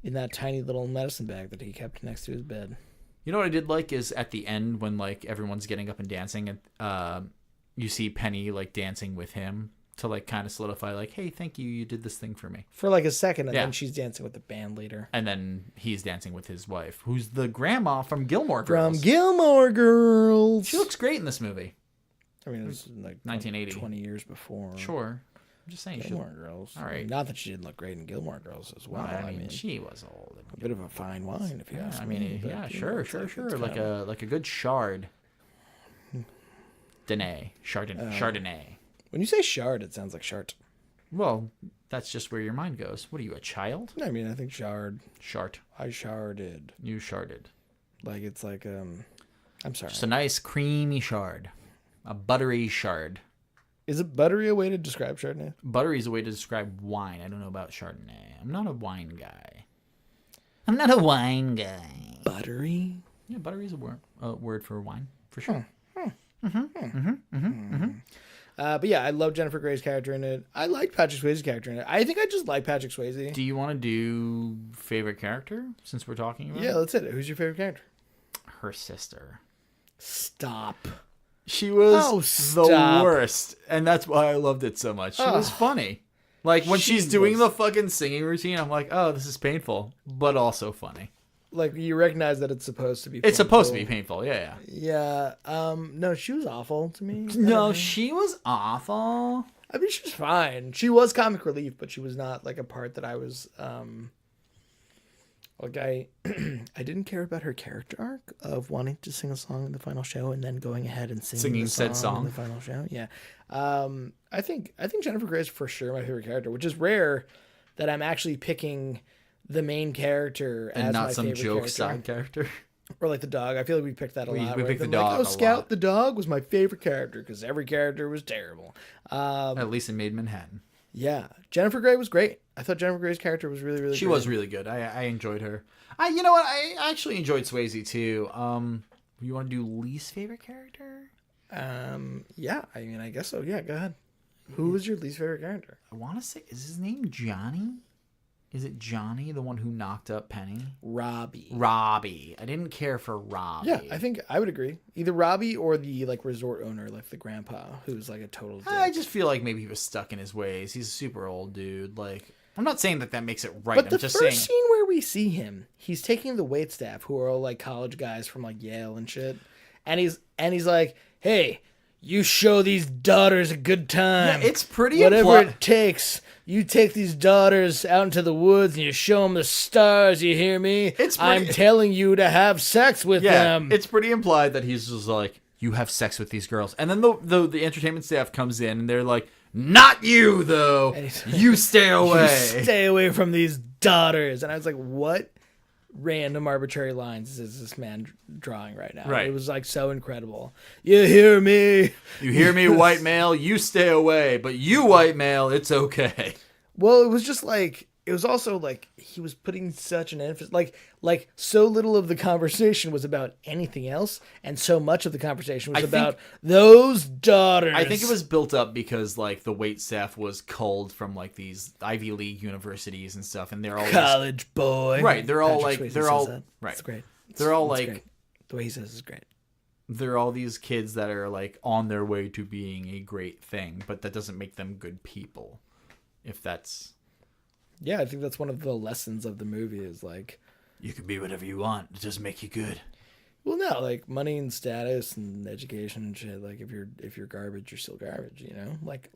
that tiny little medicine bag that he kept next to his bed. You know what I did like is at the end when like everyone's getting up and dancing, and you see Penny like dancing with him to like kind of solidify like, hey, thank you, you did this thing for me. For like a second, and then she's dancing with the band leader. And then he's dancing with his wife, who's the grandma from Gilmore Girls. From Gilmore Girls. She looks great in this movie. I mean, it was like 1980. 20 years before. Sure. I'm just saying. Gilmore Girls. All right. I mean, not that she didn't look great in Gilmore Girls as well. I mean, she was old. A bit of a fine wine, if you ask me. I mean, but, yeah, you sure. know, Like a good shard. Chardonnay. When you say shard, it sounds like shart. Well, that's just where your mind goes. What are you, a child? I mean, I think shard. Shart. I sharded. You sharded. Like it's like I'm sorry. Just a nice creamy shard. A buttery shard. Is it buttery a way to describe Chardonnay? Buttery is a way to describe wine. I don't know about Chardonnay. I'm not a wine guy. Buttery? Yeah, buttery is a word for wine, for sure. But yeah, I love Jennifer Grey's character in it. I like Patrick Swayze's character in it. I think I just like Patrick Swayze. Do you want to do favorite character since we're talking about Yeah, that's it. Who's your favorite character? her sister? Stop. She was the worst, and that's why I loved it so much. She was funny. Like, when she's doing the fucking singing routine, I'm like, oh, this is painful, but also funny. Like, you recognize that it's supposed to be painful. It's supposed to be painful, yeah. Yeah. No, she was awful to me. No, she was awful. I mean, she was fine. She was comic relief, but she was not, like, a part that I was, like, I didn't care about her character arc of wanting to sing a song in the final show and then going ahead and singing said song in the final show. Yeah. I think Jennifer Grey is for sure my favorite character, which is rare that I'm actually picking the main character and as not my some favorite joke character. side character. Or like the dog. I feel like we picked that a lot. We picked the dog. Like, oh, Scout the dog was my favorite character because every character was terrible. At least in Made Manhattan. Yeah, Jennifer Grey was great. I thought Jennifer Grey's character was really, really. She great. was really good. I enjoyed her. You know what? I actually enjoyed Swayze too. You want to do least favorite character? Yeah. I mean, I guess so. Yeah, go ahead. Who was your least favorite character? I want to say, is his name Johnny? Is it Johnny, the one who knocked up Penny? Robbie. I didn't care for Robbie. Yeah, I think I would agree. Either Robbie or the like resort owner, like the grandpa, who's like a total dick. I just feel like maybe he was stuck in his ways. He's a super old dude. Like, I'm not saying that makes it right. But I'm the just first saying. scene where we see him, he's taking the waitstaff, who are all like college guys from like Yale and shit, and he's like, "Hey, you show these daughters a good time. Yeah, it's pretty. Whatever it takes." You take these daughters out into the woods and you show them the stars, you hear me? I'm telling you to have sex with them. It's pretty implied that he's just like, you have sex with these girls. And then the entertainment staff comes in and they're like, not you, though. You stay away. You stay away from these daughters. And I was like, what random arbitrary lines is this man drawing right now? Right. It was like so incredible. You hear me? You hear me, white male? You stay away. But you, white male, it's okay. Well, it was just like, it was also like he was putting such an emphasis, like so little of the conversation was about anything else, and so much of the conversation was about those daughters. I think it was built up because like the wait staff was culled from like these Ivy League universities and stuff, and they're all college boy. Right, they're all Patrick like Swayze they're says all that. right. It's great. They're all It's like great. The way he says is great. They're all these kids that are like on their way to being a great thing, but that doesn't make them good people. If that's Yeah, I think that's one of the lessons of the movie is like you can be whatever you want. It doesn't make you good. well, no, like money and status and education and shit. Like if you're garbage, you're still garbage. You know, like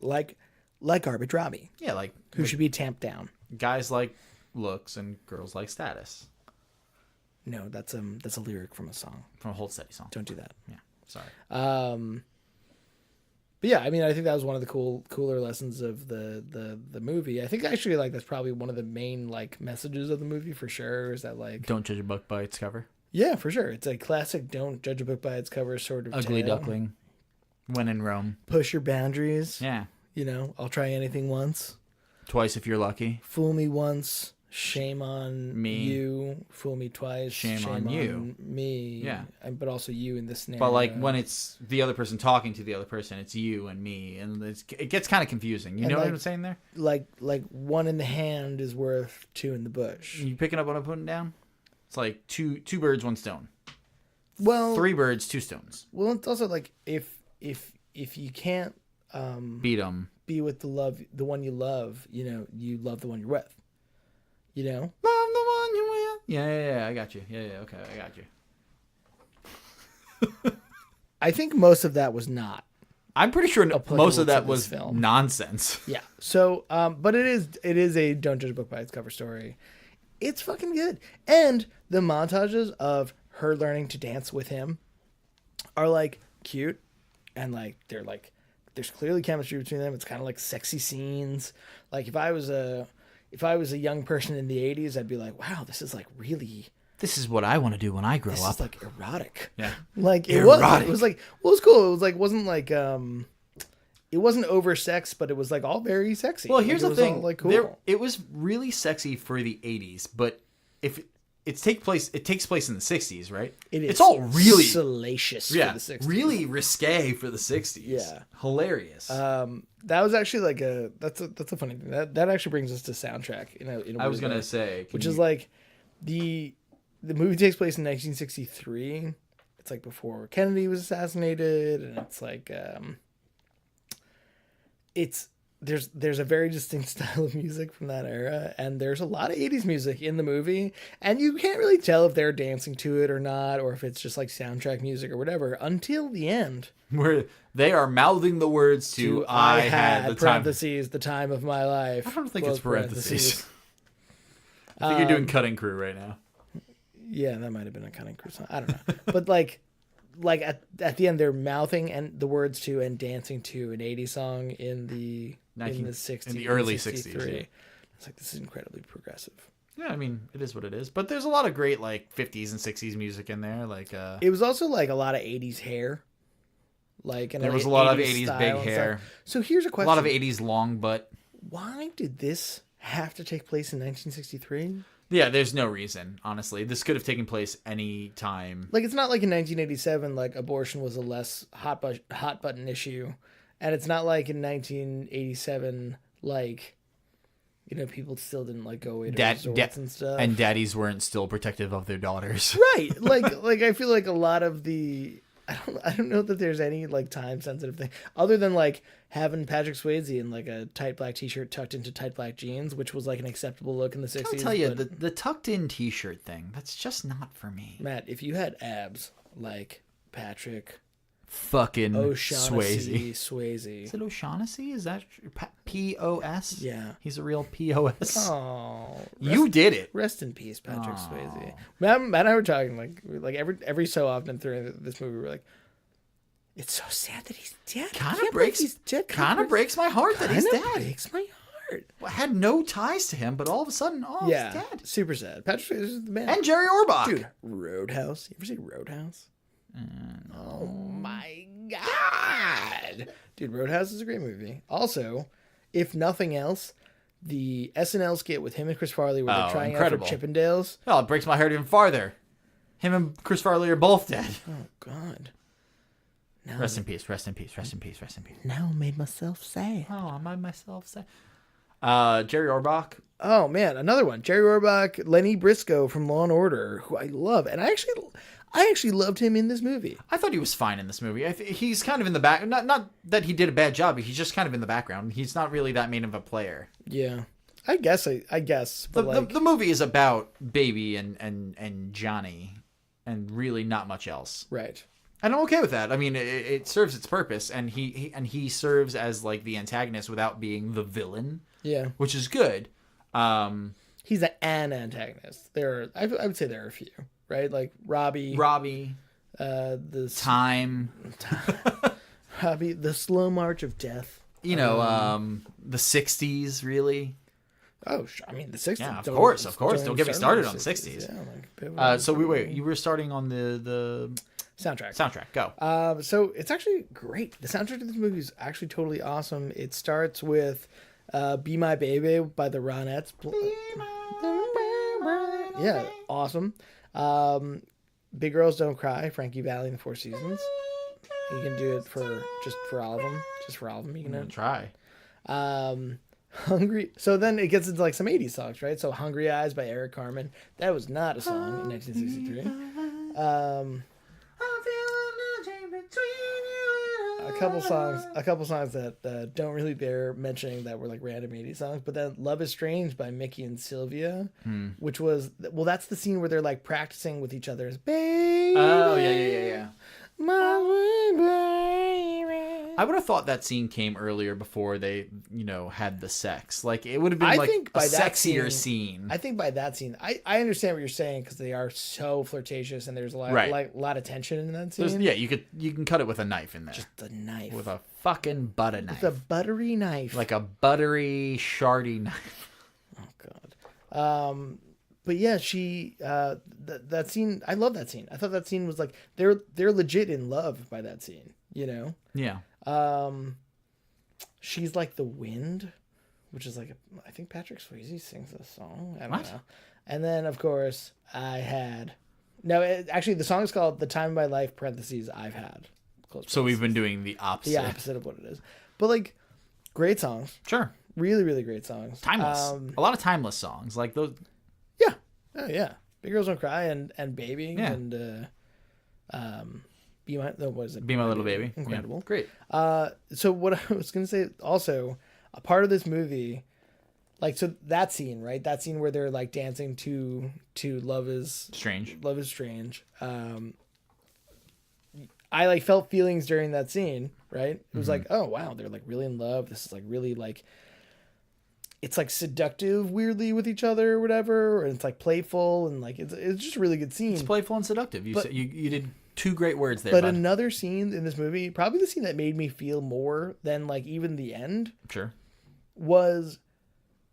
garbage Robbie. Yeah, like Who should be tamped down? guys like looks and girls like status. No, that's a lyric from a song. From a Hold Steady song. Don't do that. Yeah, sorry. But yeah, I mean, I think that was one of the cooler lessons of the movie. I think actually like that's probably one of the main like messages of the movie for sure. Is that like Don't judge a book by its cover. yeah, for sure. It's a classic. Don't judge a book by its cover sort of Ugly tale. duckling. When in Rome. Push your boundaries. Yeah. You know, I'll try anything once. Twice if you're lucky. Fool me once. Shame on Me. you. Fool me twice. Shame on you. Me. Yeah. But also you in this scenario. But like when it's the other person talking to the other person, it's you and me, and it gets kind of confusing. You And know like- what I'm saying there? like one in the hand is worth two in the bush. You picking up what I'm putting down? It's like two birds, one stone. Well, 3 birds, 2 stones. Well, it's also like if you can't Beat them. be with the one you love, you know, you love the one you're with. You know? Love the one you with. Yeah, I got you. Yeah, okay, I got you. I think most of that was not. I'm pretty sure Applicable most of to that this was film. nonsense. Yeah. So, but it is a don't judge a book by its cover story. It's fucking good. And the montages of her learning to dance with him are like cute and like they're like there's clearly chemistry between them. It's kind of like sexy scenes. Like if I was a young person in the 80s, I'd be like, wow, this is like really This is what I want to do when I grow this up. is like erotic. Yeah. Like it Erotic. was like well, it was cool. It was like it wasn't oversexed, but it was like all very sexy. Well, Like, here's it the was thing. all, like cool. It was really sexy for the 80s, but if it takes place in the 60s, right? It is. It's all really salacious for the 60s. really risque for the 60s. Yeah. Hilarious. That was actually like that's a funny thing. That actually brings us to soundtrack in a I was weird going to way, say, which is like the movie takes place in 1963. It's like before Kennedy was assassinated, and it's like there's a very distinct style of music from that era, and there's a lot of 80s music in the movie, and you can't really tell if they're dancing to it or not, or if it's just like soundtrack music or whatever until the end. where they are mouthing the words to I had the time. parentheses the time of my life. I don't think close it's parentheses. I think you're doing Cutting Crew right now. Yeah, that might have been a Cutting Crew song. I don't know. But like at the end, they're mouthing and the words to and dancing to an 80s song in the 60s, in the early 63. 60s. Yeah. It's like this is incredibly progressive. Yeah, I mean, it is what it is. But there's a lot of great like 50s and 60s music in there. Like It was also like a lot of 80s hair. Like and there was a lot of 80s style big and hair. stuff. So here's a A question: lot of 80s long butt. Why did this have to take place in 1963? Yeah, there's no reason, honestly. This could have taken place any time. Like, it's not like in 1987, like, abortion was a less hot button issue. And it's not like in 1987, like, you know, people still didn't, like, go away to resorts and stuff. And daddies weren't still protective of their daughters. Right. Like I feel like a lot of the... I don't know that there's any, like, time-sensitive thing. Other than, like, having Patrick Swayze in, like, a tight black t-shirt tucked into tight black jeans, which was, like, an acceptable look in the 60s. I'll tell you, the tucked-in t-shirt thing, that's just not for me. Matt, if you had abs like Patrick... Fucking O'Shaughnessy Swayze. Is Swayze. it O'Shaughnessy? Is that P-O-S? Yeah. He's a real P-O-S. Oh, You did it. rest in peace, Patrick Aw. Swayze. Matt and I were talking like every so often through this movie, we're like, it's so sad that he's dead. Kind Can't of believe breaks. he's dead. Kind of breaks my heart that he's Kinda dead. breaks my heart. I had no ties to him, but all of a sudden, Yeah, he's dead. super sad. Patrick Swayze is the man. And Jerry Orbach. Dude, Roadhouse. You ever see Roadhouse? Oh my god, dude, Roadhouse is a great movie. Also, if nothing else, the SNL skit with him and Chris Farley where they're trying incredible. out for Chippendales. Oh, it breaks my heart even farther. Him and Chris Farley are both dead. Oh God. Now Rest in peace. Rest in peace. Rest in peace. Rest in peace. Now I made myself sad. Oh, I made myself sad. Jerry Orbach. Oh man, another one. Jerry Orbach, Lenny Briscoe from Law and Order, who I love, and I actually loved him in this movie. I thought he was fine in this movie. He's kind of in the back. Not that he did a bad job. But he's just kind of in the background. He's not really that main of a player. Yeah, I guess. But the movie is about Baby and Johnny, and really not much else. Right. And I'm okay with that. I mean, it serves its purpose, and he serves as like the antagonist without being the villain. Yeah, which is good. He's an antagonist. I would say there are a few, right? Like Robbie, the Time, Robbie, the Slow March of Death. You know, the '60s, really. Oh, I mean the '60s. Yeah, of course. Don't get me started on the '60s. Yeah, so wait, you were starting on the soundtrack. Go. So it's actually great. The soundtrack to this movie is actually totally awesome. It starts with "Be My Baby" by the Ronettes. Yeah, awesome. "Big Girls Don't Cry," Frankie Valli and the Four Seasons. You can do it for all of them. Just for all of them, you can try. "Hungry." So then it gets into like some 80s songs, right? So "Hungry Eyes" by Eric Carmen. That was not a song in 1963. A couple songs that don't really bear mentioning that were like random 80s songs, but then "Love Is Strange" by Mickey and Sylvia, which was, well, that's the scene where they're like practicing with each other's baby. Oh yeah. My baby. I would have thought that scene came earlier before they, had the sex. Like it would have been a sexier scene. I think by that scene, I understand what you're saying because they are so flirtatious and there's a lot of tension in that scene. You can cut it with a knife in there. Just a knife. With a fucking butter knife. With a buttery knife. Like a buttery, shardy knife. Oh God. But yeah, that scene, I love that scene. I thought that scene was like they're legit in love by that scene, Yeah. She's Like the Wind, which is like I think Patrick Swayze sings this song. I don't know. And then of course actually the song is called "The Time of My Life" parentheses I've Had. So we've been doing the opposite. The opposite of what it is. But like great songs. Sure. Really, really great songs. Timeless. A lot of timeless songs like those. Yeah. Oh yeah. "Big Girls Don't Cry" and "Baby" and Be My Little Baby. Incredible. Yeah. Great. So what I was going to say also, a part of this movie, like, so that scene, right? That scene where they're like dancing to Love Is Strange. Love Is Strange. I like felt feelings during that scene, right? It was like, oh wow, they're like really in love. This is like really like, it's like seductive weirdly with each other or whatever. And it's like playful and like, it's just a really good scene. It's playful and seductive. You did two great words there. But another scene in this movie, probably the scene that made me feel more than like even the end. Sure. Was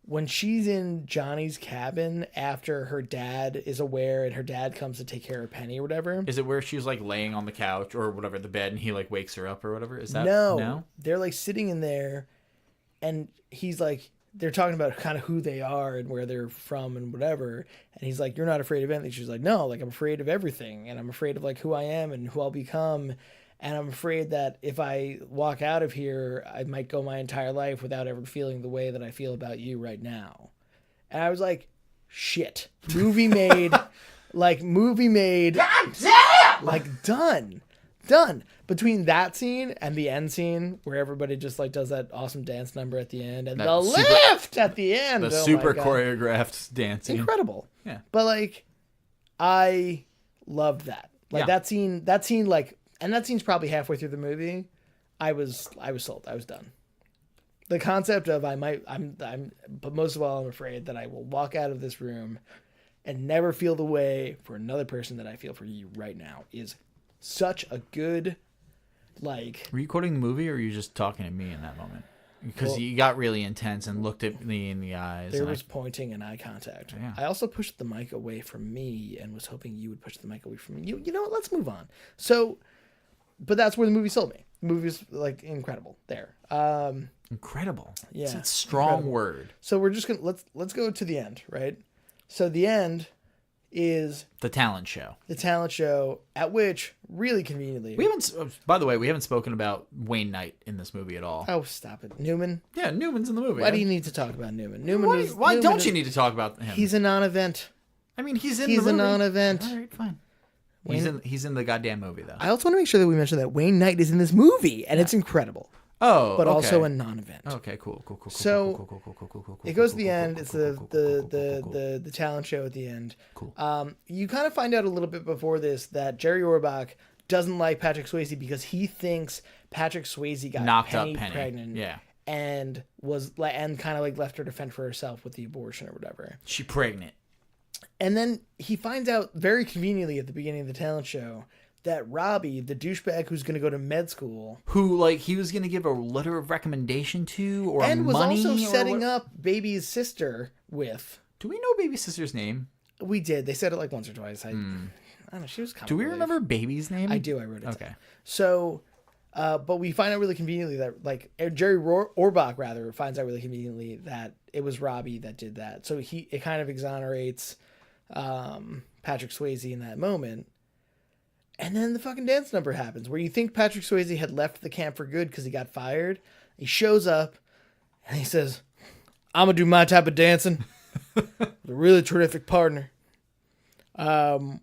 when she's in Johnny's cabin after her dad is aware and her dad comes to take care of Penny or whatever. Is it where she's like laying on the couch or whatever, the bed, and he like wakes her up or whatever? Is that no? They're like sitting in there and he's like, they're talking about kind of who they are and where they're from and whatever. And he's like, "You're not afraid of anything." She's like, "No, like I'm afraid of everything. And I'm afraid of like who I am and who I'll become. And I'm afraid that if I walk out of here, I might go my entire life without ever feeling the way that I feel about you right now." And I was like, shit, movie made. God damn! Like done. Between that scene and the end scene where everybody just like does that awesome dance number at the end and the lift at the end. The super choreographed dancing. Incredible. Yeah. But like, I loved that. Like that scene like, and that scene's probably halfway through the movie. I was sold. I was done. The concept of but most of all, I'm afraid that I will walk out of this room and never feel the way for another person that I feel for you right now is such a good, like... Were you quoting the movie or were you just talking to me in that moment? Because you got really intense and looked at me in the eyes. There was pointing and eye contact. Yeah. I also pushed the mic away from me and was hoping you would push the mic away from me. You know what? Let's move on. So, but that's where the movie sold me. The movie's like incredible there. Incredible. Yeah, It's a strong incredible. word. So we're just gonna let's go to the end, right? So the end is The talent show. the talent show at which, really conveniently, We haven't. By the way, we haven't spoken about Wayne Knight in this movie at all. oh, stop it, Newman. Yeah, Newman's in the movie. Why do you need to talk about Newman? Newman Why, is. why Newman don't is- you need to talk about him? He's a non-event. I mean, he's in He's the a movie. non-event. All right, fine. Wayne- He's in the goddamn movie though. I also want to make sure that we mention that Wayne Knight is in this movie, and it's incredible, Oh, but okay. also a non-event. Okay, cool. So, it goes to the end. It's the talent show at the end. Cool. You kind of find out a little bit before this that Jerry Orbach doesn't like Patrick Swayze because he thinks Patrick Swayze got knocked up Penny Penny. pregnant, Yeah, and kind of like left her to fend for herself with the abortion or whatever. she pregnant. And then he finds out very conveniently at the beginning of the talent show that Robbie, the douchebag who's going to go to med school, Who like he was gonna give a letter of recommendation to, or and was money, also or setting what? up Baby's sister with. Do we know Baby Sister's name? We did. They said it like once or twice. I don't know. She was comic Do we relief. remember Baby's name? I do. I wrote it down. Okay. So, but we find out really conveniently that like Jerry Orbach rather finds out really conveniently that it was Robbie that did that. So it kind of exonerates Patrick Swayze in that moment. And then the fucking dance number happens where you think Patrick Swayze had left the camp for good because he got fired. He shows up and he says, "I'm gonna do my type of dancing with a really terrific partner." And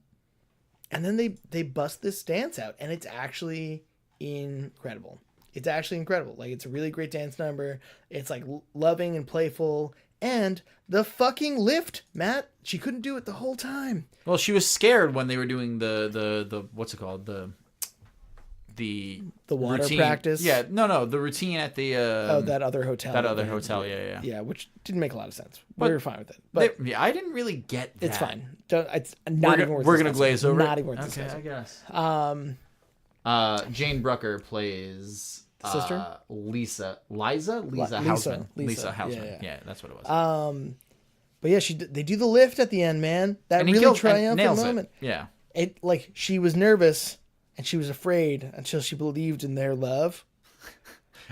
then they bust this dance out, and it's actually incredible. It's actually incredible. Like, it's a really great dance number. It's like loving and playful. And the fucking lift, Matt, she couldn't do it the whole time. Well, she was scared when they were doing the what's it called, the water routine. practice. Yeah, no, the routine at the That other hotel. that other hotel. Yeah. Yeah, which didn't make a lot of sense. But we were fine with it. But Yeah, I didn't really get that. it's fine. It's not even worth We're gonna discussing. glaze over. Not even worth Okay, discussing. I guess. Jane Brucker plays Sister? Lisa Lisa. Hausman. Lisa. Lisa Hausman. Yeah. Yeah, that's what it was. But yeah, they do the lift at the end, man. That And he really kills- and triumphant nails moment. it. Yeah. It like she was nervous and she was afraid until she believed in their love.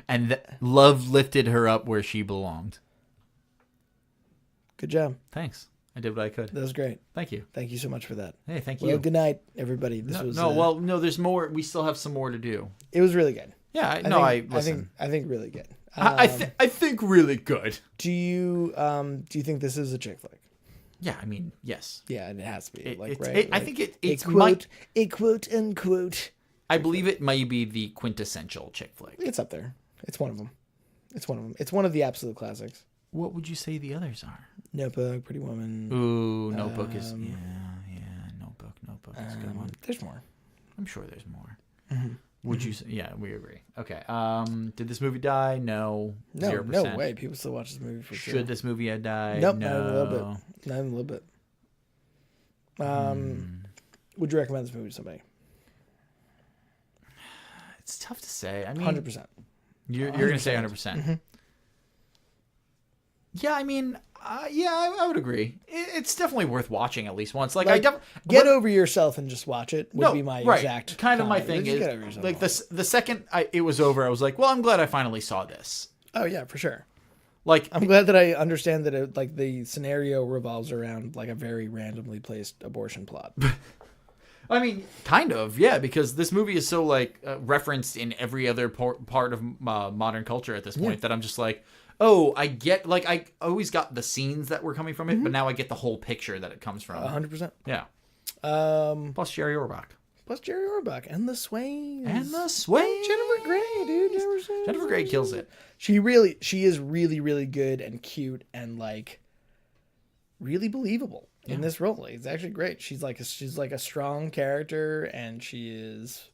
And love lifted her up where she belonged. Good job. Thanks. I did what I could. That was great. Thank you. Thank you so much for that. Hey, thank Well, you. good night, everybody. This was No, there's more. We still have some more to do. it was really good. Yeah, I listen. think really good. I think really good. Do you think this is a chick flick? Yeah, I mean, yes. Yeah, and it has to be. I think it's a quote unquote. I believe it might be the quintessential chick flick. It's up there. It's one of them. It's one of the absolute classics. What would you say the others are? Notebook, Pretty Woman. Ooh, Notebook is Notebook is a good one. There's more. I'm sure there's more. Would you say? Yeah, we agree. Okay. Did this movie die? No. No, 0%. no way. People still watch this movie for sure. Should this movie have died? Nope, no. not even a little bit. Not even a little bit. Would you recommend this movie to somebody? It's tough to say. I mean, 100%. You're gonna say 100%. Yeah, I mean, I would agree. It's definitely worth watching at least once. Like get over yourself and just watch it. Would be my right. exact kind of my comment. thing Just is get over yourself like and watch the second it was over, I was like, well, I'm glad I finally saw this. Oh yeah, for sure. Like I'm glad that I understand that the scenario revolves around like a very randomly placed abortion plot. I mean, kind of, yeah, because this movie is so like referenced in every other part of modern culture at this point that I'm just like, oh, I get, like, I always got the scenes that were coming from it, but now I get the whole picture that it comes from. 100%. Yeah. Plus Jerry Orbach. Plus Jerry Orbach and the Swayze. Jennifer Grey, dude. Jennifer Grey kills it. She is really, really good and cute and like really believable in this role. Like, it's actually great. She's like a strong character and she is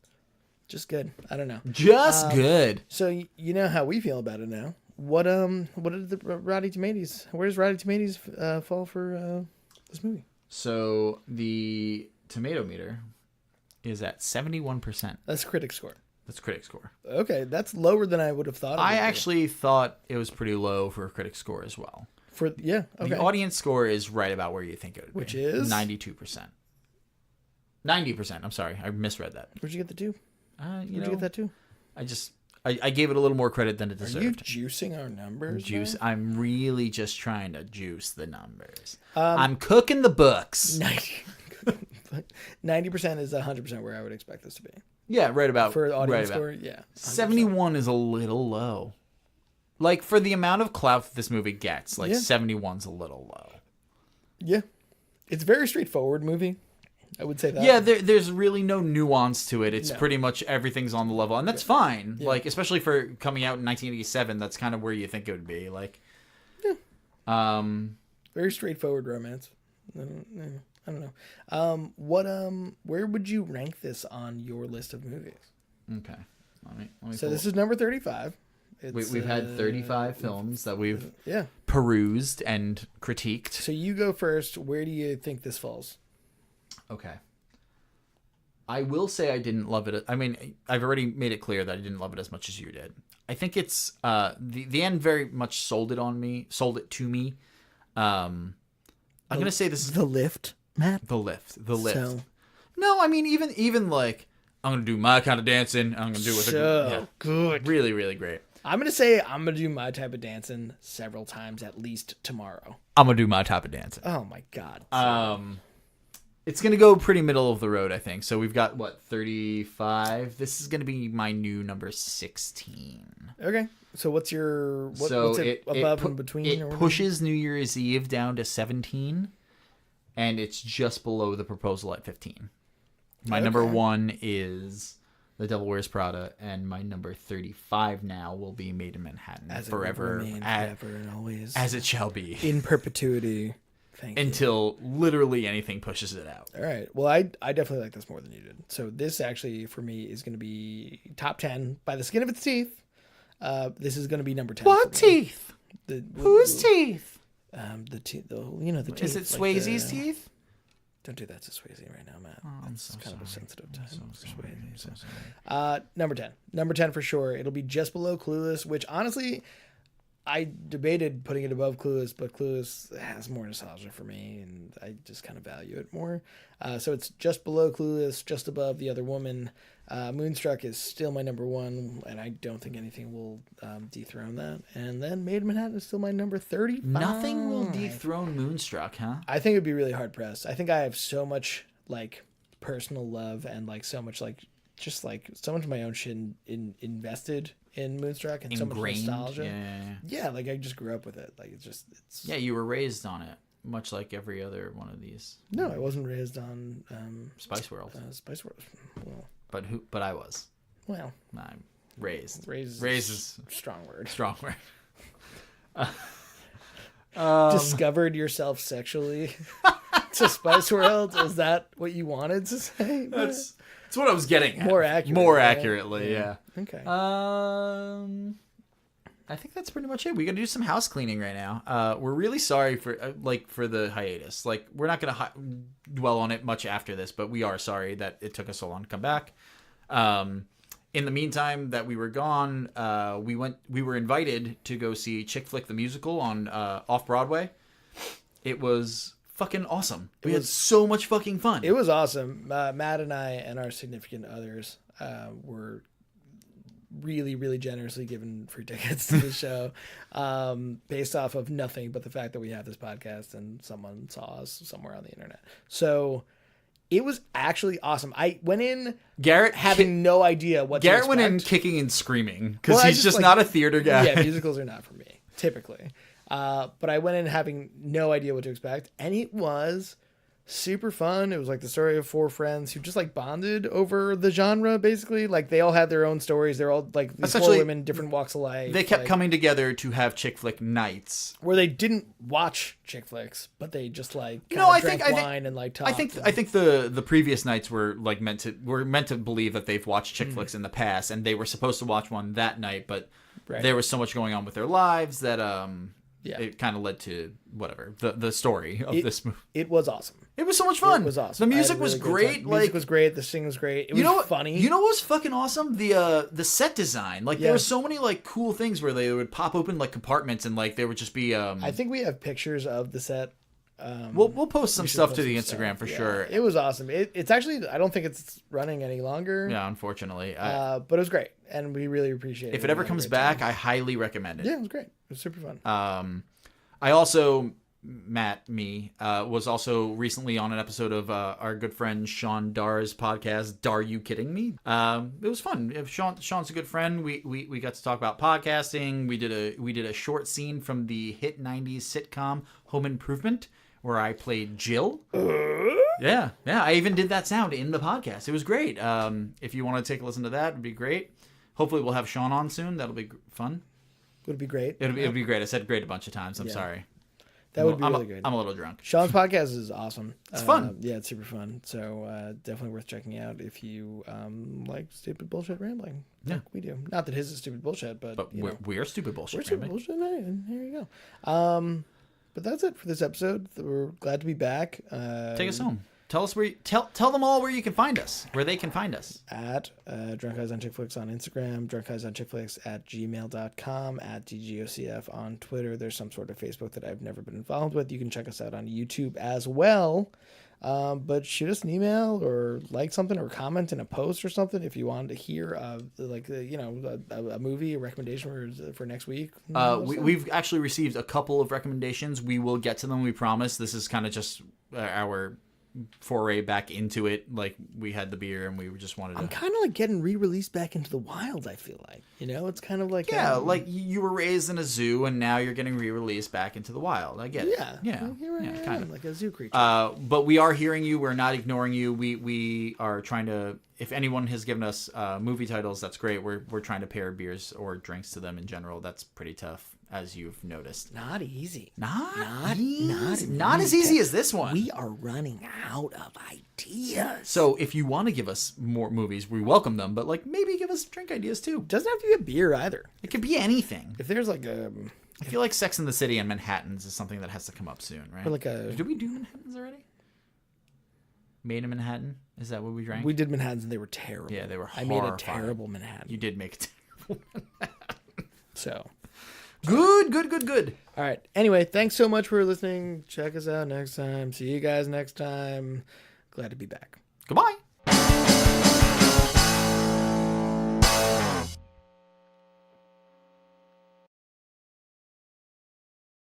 just good. I don't know. Just good. So you know how we feel about it now. What did the Rotten Tomatoes? Where does Rotten Tomatoes fall for this movie? So the tomato meter is at 71%. That's critic score. That's critic score. Okay, that's lower than I would have thought. I actually thought it was pretty low for a critic score as well. Okay. The audience score is right about where you think it would be. Which is 92%. 90%. I'm sorry, I misread that. Where'd you get the 2? Where'd you get that 2? I gave it a little more credit than it Are deserved. you juicing our numbers? Juice. man? I'm really just trying to juice the numbers. I'm cooking the books. 90% is 100% where I would expect this to be. Yeah, right about For the audience right score, about. yeah. 71 is a little low. Like, for the amount of clout that this movie gets, like, 71's a little low. Yeah. It's a very straightforward movie. I would say that. Yeah, there's really no nuance to it. It's pretty much everything's on the level. And that's fine. Yeah. Like, especially for coming out in 1987, that's kind of where you think it would be. Like, very straightforward romance. I don't know. Where would you rank this on your list of movies? Okay. Let me so this is number 35. We've had 35 films that we've yeah perused and critiqued. So you go first. Where do you think this falls? Okay. I will say I didn't love it. I mean, I've already made it clear that I didn't love it as much as you did. I think it's the end very much sold it to me. I'm gonna say this is The Lift, Matt. The Lift. So, No, I mean even like I'm gonna do my kind of dancing. I'm gonna do it with good. Really, really great. I'm gonna say I'm gonna do my type of dancing several times at least tomorrow. I'm gonna do my type of dancing. Oh my god. It's gonna go pretty middle of the road, I think. So we've got 35. This is gonna be my new number 16. Okay. So what's it above and between? It pushes New Year's Eve down to 17, and it's just below The Proposal at 15. My number 1 is The Devil Wears Prada, and my number 35 now will be Made in Manhattan forever and always, as it shall be in perpetuity. Until literally anything pushes it out. All right. Well, I definitely like this more than you did. So this actually for me is going to be top 10 by the skin of its teeth. This is going to be number 10. What teeth? Whose teeth? The teeth. The teeth. Is it Swayze's teeth? Don't do that to Swayze right now, Matt. It's kind of a sensitive time for Swayze. Number 10. Number 10 for sure. It'll be just below Clueless, which honestly, I debated putting it above Clueless, but Clueless has more nostalgia for me, and I just kind of value it more. So it's just below Clueless, just above The Other Woman. Moonstruck is still my number 1, and I don't think anything will dethrone that. And then Made in Manhattan is still my number 35. Nothing will dethrone Moonstruck, huh? I think it would be really hard pressed. I think I have so much like personal love and like so much like just like so much of my own shit invested in Moonstruck and Ingrained, so much nostalgia. Yeah, like I just grew up with it. Like it's yeah, you were raised on it, much like every other one of these. No, I wasn't raised on Spice World. Spice World. Well, but I was. Well, I'm raised. Raised is strong word. Strong word. Discovered yourself sexually to Spice World. Is that what you wanted to say? That's what I was getting at. More accurately, yeah. Okay. I think that's pretty much it. We got to do some house cleaning right now. We're really sorry for the hiatus. Like, we're not gonna dwell on it much after this, but we are sorry that it took us so long to come back. In the meantime that we were gone, we were invited to go see Chick Flick the Musical on off Broadway. It was fucking awesome. We had so much fucking fun. It was awesome. Matt and I and our significant others were really, really generously given free tickets to the show based off of nothing but the fact that we have this podcast and someone saw us somewhere on the internet. So it was actually awesome. I went in Garrett having no idea what Garrett to went in kicking and screaming because he's just not a theater guy. Yeah, musicals are not for me, typically. But I went in having no idea what to expect, and it was super fun. It was like the story of 4 friends who just like bonded over the genre, basically. Like they all had their own stories. They're all like these 4 women, different walks of life. They kept coming together to have chick flick nights where they didn't watch chick flicks, but they just like drank wine and like talked. I think the previous nights were like meant to believe that they've watched chick flicks in the past, and they were supposed to watch one that night, but there was so much going on with their lives that it kind of led to whatever the story of this movie. It was awesome. It was so much fun. It was awesome. The music was great. The music was great. The singing was great. It was funny. You know what was fucking awesome? The set design. Like there were so many like cool things where they would pop open like compartments and like there would just be. I think we have pictures of the set We'll post some we should stuff post to the some Instagram stuff. for Yeah, sure. It was awesome. It's actually, I don't think it's running any longer. Yeah, unfortunately. But it was great, and we really appreciate it. If it ever comes back, I highly recommend it. Yeah, it was great. It was super fun. I also, was also recently on an episode of our good friend Sean Dar's podcast, Dar You Kidding Me? It was fun. Sean's a good friend. We got to talk about podcasting. We did a short scene from the hit 90s sitcom Home Improvement, where I played Jill. Yeah. I even did that sound in the podcast. It was great. If you want to take a listen to that, it'd be great. Hopefully we'll have Sean on soon. That'll be fun. Would be great. It'll be great. I said great a bunch of times. I'm sorry. That would be really good. I'm a little drunk. Sean's podcast is awesome. It's fun. Yeah, it's super fun. So definitely worth checking out if you like stupid bullshit rambling. Yeah, like we do. Not that his is stupid bullshit, but we're stupid bullshit. We're stupid bullshit, and here you go. But that's it for this episode. We're glad to be back. Take us home. Tell us where. Tell them all where you can find us. Where they can find us. At Drunk Guys on Chick Flicks on Instagram, Drunk Guys on Chick Flicks at gmail.com, at DGOCF on Twitter. There's some sort of Facebook that I've never been involved with. You can check us out on YouTube as well. But shoot us an email or like something or comment in a post or something if you want to hear a movie, a recommendation for next week. We've actually received a couple of recommendations. We will get to them. We promise. This is kind of just our foray back into it. Like, we had the beer and we just wanted to... I'm kind of like getting re-released back into the wild, I feel like. It's kind of like... Yeah, like you were raised in a zoo and now you're getting re-released back into the wild. I get it. Yeah. Here I am, kind of. like a zoo creature. But we are hearing you. We're not ignoring you. We are trying to... If anyone has given us movie titles, that's great. We're trying to pair beers or drinks to them in general. That's pretty tough, as you've noticed. Not easy. Not as easy as this one. We are running out of ideas. So if you want to give us more movies, we welcome them. But maybe give us drink ideas too. Doesn't have to be a beer either. It could be anything. If there's like a... I feel like Sex and the City and Manhattans is something that has to come up soon, right? Or like a... Did we do Manhattans already? Made in Manhattan? Is that what we drank? We did Manhattans and they were terrible. Yeah, they were horrifying. I made a terrible Manhattan. You did make a terrible Manhattan. So. Good. All right. Anyway, thanks so much for listening. Check us out next time. See you guys next time. Glad to be back. Goodbye.